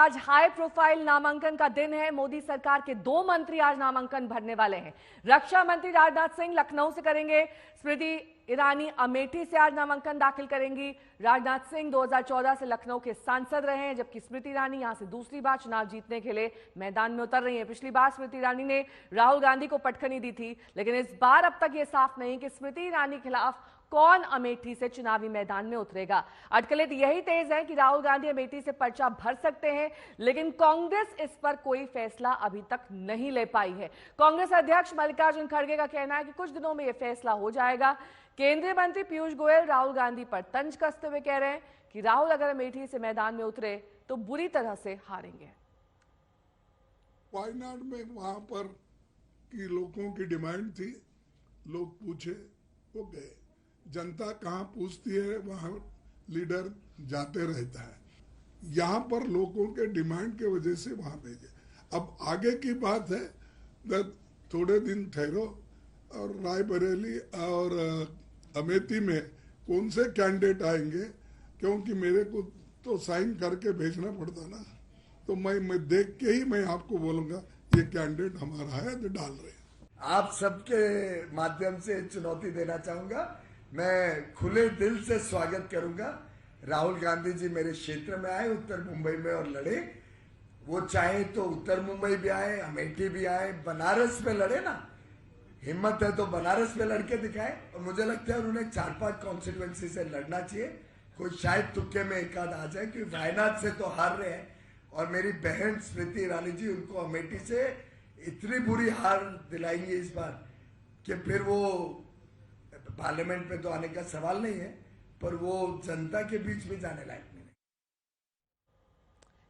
आज high profile नामांकन का दिन है। मोदी सरकार के 2 मंत्री आज नामांकन भरने वाले हैं। रक्षा मंत्री राजनाथ सिंह लखनऊ से करेंगे, स्मृति ईरानी अमेठी से आज नामांकन दाखिल करेंगी। राजनाथ सिंह 2014 से लखनऊ के सांसद रहे हैं, जबकि स्मृति ईरानी यहां से दूसरी बार चुनाव जीतने के लिए मैदान में उतर रही हैं। पिछली बार स्मृति ईरानी ने राहुल गांधी को पटखनी दी थी, लेकिन इस बार अब तक यह साफ नहीं कि स्मृति ईरानी के खिलाफ कौन अमेठी से चुनावी मैदान में उतरेगा। अटकलें तो यही तेज है कि राहुल गांधी अमेठी से पर्चा भर सकते हैं, लेकिन कांग्रेस इस पर कोई फैसला अभी तक नहीं ले पाई है। कांग्रेस अध्यक्ष मल्लिकार्जुन खड़गे का कहना है कि कुछ दिनों में यह फैसला हो जाएगा। केंद्रीय मंत्री पीयूष गोयल राहुल गांधी पर तंज कसते हुए कह रहे हैं कि राहुल अगर अमेठी से मैदान में उतरे तो बुरी तरह से हारेंगे। वायनाड में वहां पर की लोगों की डिमांड थी, लोग पूछे, वो गए। जनता कहाँ पूछती है वहां लीडर जाते रहता है। यहाँ पर लोगों के डिमांड के वजह से वहां भेजे। अब आगे की बात है, थोड़े दिन ठहरो और रायबरेली और अमेठी में कौन से कैंडिडेट आएंगे, क्योंकि मेरे को तो साइन करके भेजना पड़ता ना, तो मैं देख के ही मैं आपको बोलूंगा ये कैंडिडेट हमारा है तो डाल रहे हैं। आप सबके माध्यम से चुनौती देना चाहूंगा, मैं खुले दिल से स्वागत करूंगा। राहुल गांधी जी मेरे क्षेत्र में आए, उत्तर मुंबई में, और लड़े। वो चाहे तो उत्तर मुंबई भी आए, अमेठी भी आए, बनारस में लड़े ना। हिम्मत है तो बनारस में लड़के दिखाए। और मुझे लगता है उन्होंने 4-5 कॉन्स्टिट्यूएंसी से लड़ना चाहिए। कोई शायद तुक्के में एक आध आ जाए, क्योंकि वायनाड से तो हार रहे हैं। और मेरी बहन स्मृति ईरानी जी उनको अमेठी से इतनी बुरी हार दिलाएंगे इस बार कि फिर वो पार्लियामेंट में तो आने का सवाल नहीं है, पर वो जनता के बीच में जाने लायक नहीं।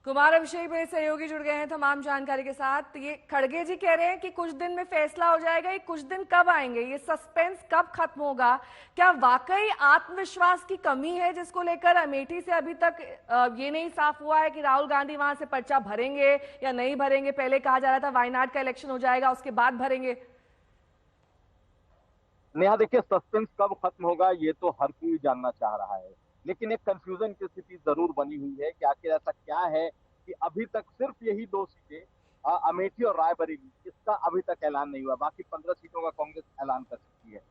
कुमार अभिषेक मेरे सहयोगी जुड़ गए हैं तमाम जानकारी के साथ। ये खड़गे जी कह रहे हैं कि कुछ दिन में फैसला हो जाएगा। ये कुछ दिन कब आएंगे, ये सस्पेंस कब खत्म होगा? क्या वाकई आत्मविश्वास की कमी है जिसको लेकर अमेठी से अभी तक ये नहीं साफ हुआ है कि राहुल गांधी वहां से पर्चा भरेंगे या नहीं भरेंगे? पहले कहा जा रहा था वायनाड का इलेक्शन हो जाएगा उसके बाद भरेंगे। नेहा, देखिए, सस्पेंस कब खत्म होगा ये तो हर कोई जानना चाह रहा है, लेकिन एक कंफ्यूजन की स्थिति जरूर बनी हुई है कि आखिर ऐसा क्या है कि अभी तक सिर्फ यही 2 सीटें अमेठी और रायबरेली, इसका अभी तक ऐलान नहीं हुआ। बाकी 15 सीटों का कांग्रेस ऐलान कर सकती है।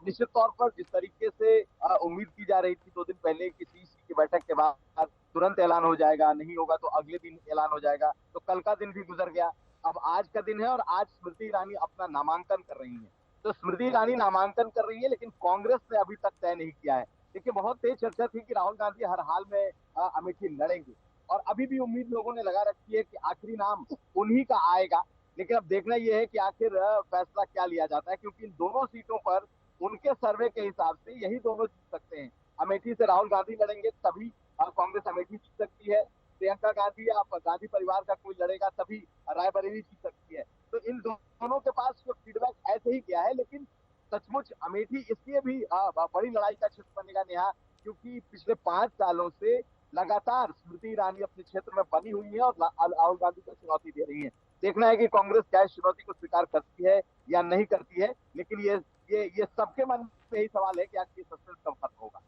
निश्चित तौर पर जिस तरीके से उम्मीद की जा रही थी 2 दिन पहले कि CC की बैठक के बाद तुरंत ऐलान हो जाएगा, नहीं होगा तो अगले दिन ऐलान हो जाएगा, तो कल का दिन भी गुजर गया। अब आज का दिन है और आज स्मृति ईरानी अपना नामांकन कर रही है। तो स्मृति ईरानी नामांकन कर रही है, लेकिन कांग्रेस ने अभी तक तय नहीं किया है। देखिए, बहुत तेज चर्चा थी कि राहुल गांधी हर हाल में अमेठी लड़ेंगे, और अभी भी उम्मीद लोगों ने लगा रखी है कि आखिरी नाम उन्हीं का आएगा। लेकिन अब देखना यह है कि आखिर फैसला क्या लिया जाता है, क्योंकि इन दोनों सीटों पर उनके सर्वे के हिसाब से यही दोनों जीत सकते हैं। अमेठी से राहुल गांधी लड़ेंगे तभी कांग्रेस अमेठी जीत सकती है। प्रियंका गांधी या गांधी परिवार का कोई लड़ेगा तभी रायबरेली जीत सकती है। तो इन दोनों के पास जो फीडबैक ऐसे ही गया है, लेकिन सचमुच अमेठी इसलिए भी बड़ी लड़ाई का क्षेत्र बनेगा नेहा, क्योंकि पिछले 5 सालों से लगातार स्मृति ईरानी अपने क्षेत्र में बनी हुई है और राहुल गांधी को चुनौती दे रही है। देखना है कि कांग्रेस क्या इस चुनौती को स्वीकार करती है या नहीं करती है, लेकिन ये सबके मन में यही सवाल है कि आखिर सस्पेंस कब खत्म होगा।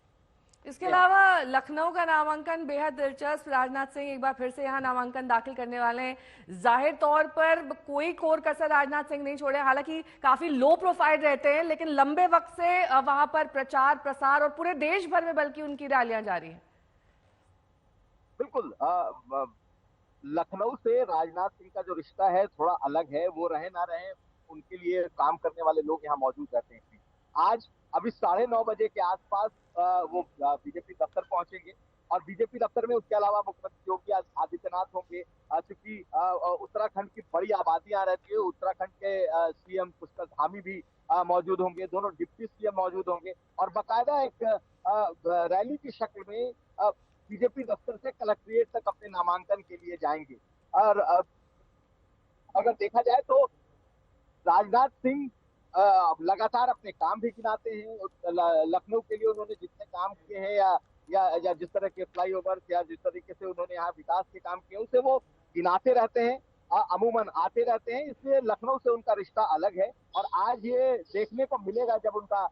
इसके अलावा लखनऊ का नामांकन बेहद दिलचस्प। राजनाथ सिंह एक बार फिर से यहाँ नामांकन दाखिल करने वाले हैं। जाहिर तौर पर कोई कोर कसर राजनाथ सिंह नहीं छोड़े। हालांकि काफी लो प्रोफाइल रहते हैं, लेकिन लंबे वक्त से वहां पर प्रचार प्रसार और पूरे देश भर में बल्कि उनकी रैलियां जारी हैं। बिल्कुल, लखनऊ से राजनाथ सिंह का जो रिश्ता है थोड़ा अलग है। वो रहे ना रहे, उनके लिए काम करने वाले लोग यहाँ मौजूद रहते हैं। आज अभी 9:30 बजे के आसपास वो बीजेपी दफ्तर पहुंचेंगे, और बीजेपी दफ्तर में उसके अलावा मुख्यमंत्री योगी आदित्यनाथ होंगे, क्योंकि उत्तराखंड की बड़ी आबादी यहाँ रहती है। उत्तराखंड के CM पुष्कर धामी भी मौजूद होंगे, दोनों डिप्टी CM मौजूद होंगे, और बाकायदा एक रैली की शक्ल में बीजेपी दफ्तर से कलेक्ट्रेट तक अपने नामांकन के लिए जाएंगे। और अगर देखा जाए तो राजनाथ सिंह लगातार अपने काम भी गिनाते हैं। लखनऊ के लिए उन्होंने जितने काम किए हैं या जिस तरह के फ्लाईओवर या जिस तरीके से उन्होंने यहाँ विकास के काम किए, उसे वो गिनाते रहते हैं, अमूमन आते रहते हैं। इसलिए लखनऊ से उनका रिश्ता अलग है, और आज ये देखने को मिलेगा जब उनका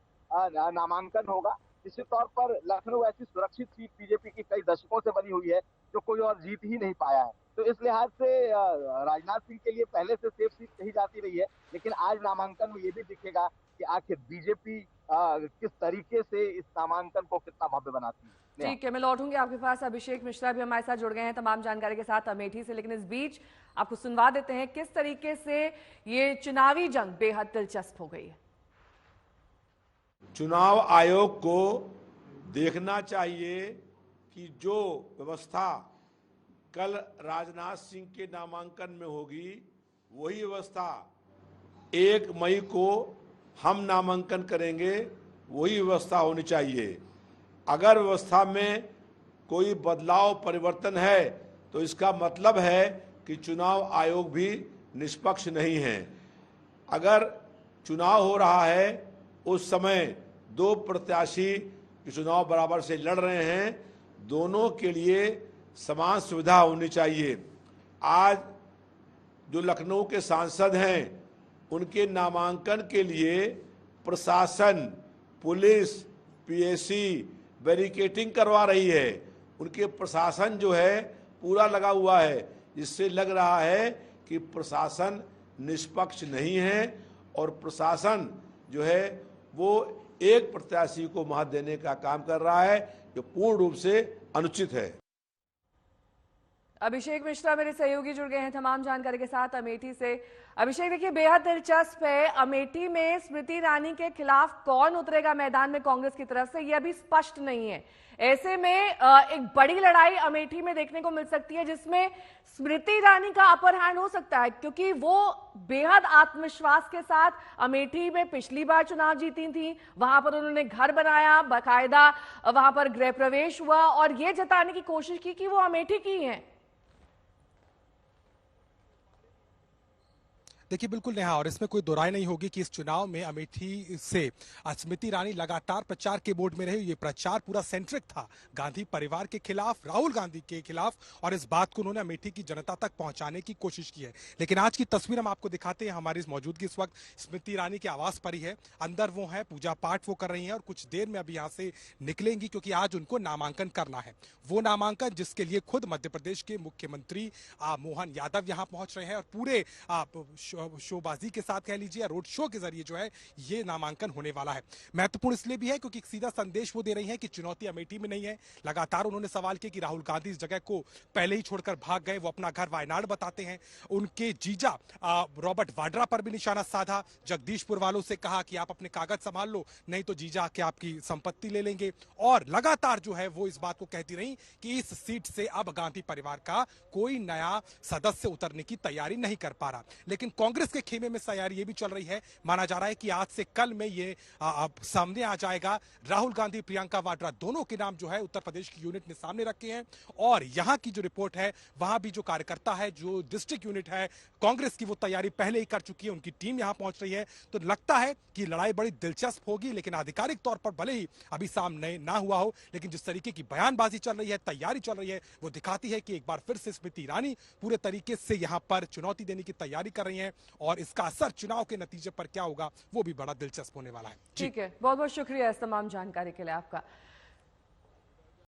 नामांकन होगा। निश्चित तौर पर लखनऊ ऐसी सुरक्षित सीट बीजेपी की कई दशकों से बनी हुई है जो कोई और जीत ही नहीं पाया है। तो इस लिहाज से राजनाथ सिंह के लिए पहले से सेफ सीट कही जाती रही है, लेकिन आज नामांकन में ये भी दिखेगा कि आखिर बीजेपी किस तरीके से इस नामांकन को कितना भव्य बनाती है। ठीक है, मैं लौटूंगी आपके पास। अभिषेक मिश्रा भी हमारे साथ जुड़ गए हैं तमाम जानकारी के साथ अमेठी से, लेकिन इस बीच आपको सुनवा देते हैं किस तरीके से ये चुनावी जंग बेहद दिलचस्प हो गई है। चुनाव आयोग को देखना चाहिए कि जो व्यवस्था कल राजनाथ सिंह के नामांकन में होगी वही व्यवस्था 1 मई को हम नामांकन करेंगे, वही व्यवस्था होनी चाहिए। अगर व्यवस्था में कोई बदलाव परिवर्तन है तो इसका मतलब है कि चुनाव आयोग भी निष्पक्ष नहीं है। अगर चुनाव हो रहा है उस समय 2 प्रत्याशी चुनाव बराबर से लड़ रहे हैं, दोनों के लिए समान सुविधा होनी चाहिए। आज जो लखनऊ के सांसद हैं उनके नामांकन के लिए प्रशासन, पुलिस, पीएसी बैरिकेडिंग करवा रही है। उनके प्रशासन जो है पूरा लगा हुआ है, जिससे लग रहा है कि प्रशासन निष्पक्ष नहीं है और प्रशासन जो है वो एक प्रत्याशी को मत देने का काम कर रहा है, जो पूर्ण रूप से अनुचित है। अभिषेक मिश्रा मेरे सहयोगी जुड़ गए हैं तमाम जानकारी के साथ अमेठी से। अभिषेक, देखिए बेहद दिलचस्प है, अमेठी में स्मृति ईरानी के खिलाफ कौन उतरेगा मैदान में कांग्रेस की तरफ से, यह अभी स्पष्ट नहीं है। ऐसे में एक बड़ी लड़ाई अमेठी में देखने को मिल सकती है जिसमें स्मृति ईरानी का अपर हैंड हो सकता है, क्योंकि वो बेहद आत्मविश्वास के साथ अमेठी में पिछली बार चुनाव जीती थी। वहां पर उन्होंने घर बनाया, बाकायदा वहां पर गृह प्रवेश हुआ और ये जताने की कोशिश की कि वो अमेठी की हैं। देखिए बिल्कुल नेहा, और इसमें कोई दो राय नहीं होगी कि इस चुनाव में अमेठी से स्मृति ईरानी लगातार प्रचार के मोड में रही। ये प्रचार पूरा सेंट्रिक था गांधी परिवार के खिलाफ, राहुल गांधी के खिलाफ, और इस बात को उन्होंने अमेठी की जनता तक पहुंचाने की कोशिश की है। लेकिन आज की तस्वीर हम आपको दिखाते हैं। हमारी मौजूदगी इस वक्त स्मृति ईरानी के आवास पर ही है। अंदर वो है, पूजा पाठ वो कर रही है और कुछ देर में अभी यहाँ से निकलेंगी, क्योंकि आज उनको नामांकन करना है। वो नामांकन जिसके लिए खुद मध्य प्रदेश के मुख्यमंत्री मोहन यादव यहाँ पहुंच रहे हैं और पूरे शोबाजी के साथ कह लीजिए, रोड शो के जरिए जो है ये नामांकन होने वाला है। महत्वपूर्ण इसलिए भी है क्योंकि एक सीधा संदेश वो दे रही है कि चुनौती अमेठी में नहीं है। लगातार उन्होंने सवाल किया कि राहुल गांधी इस जगह को पहले ही छोड़कर भाग गए, वो अपना घर वायनाड बताते हैं। उनके जीजा रॉबर्ट वाड्रा पर भी निशाना साधा, जगदीशपुर वालों से कहा कि आप अपने कागज संभाल लो, नहीं तो जीजा के आपकी संपत्ति ले लेंगे। और लगातार जो है वो इस बात को कहती रही कि इस सीट से अब गांधी परिवार का कोई नया सदस्य उतरने की तैयारी नहीं कर पा रहा। लेकिन कांग्रेस के खेमे में तैयारी ये भी चल रही है, माना जा रहा है कि आज से कल में ये सामने आ जाएगा। राहुल गांधी, प्रियंका वाड्रा दोनों के नाम जो है उत्तर प्रदेश की यूनिट ने सामने रखे हैं और यहां की जो रिपोर्ट है वहां भी जो कार्यकर्ता है, जो डिस्ट्रिक्ट यूनिट है कांग्रेस की, वो तैयारी पहले ही कर चुकी है। उनकी टीम यहां पहुंच रही है। तो लगता है कि लड़ाई बड़ी दिलचस्प होगी। लेकिन आधिकारिक तौर पर भले ही अभी सामने ना हुआ हो, लेकिन जिस तरीके की बयानबाजी चल रही है, तैयारी चल रही है, वो दिखाती है कि एक बार फिर से स्मृति ईरानी पूरे तरीके से यहां पर चुनौती देने की तैयारी कर रही हैं और इसका असर चुनाव के नतीजे पर क्या होगा वो भी बड़ा दिलचस्प होने वाला है। ठीक है, बहुत बहुत शुक्रिया इस तमाम जानकारी के लिए आपका।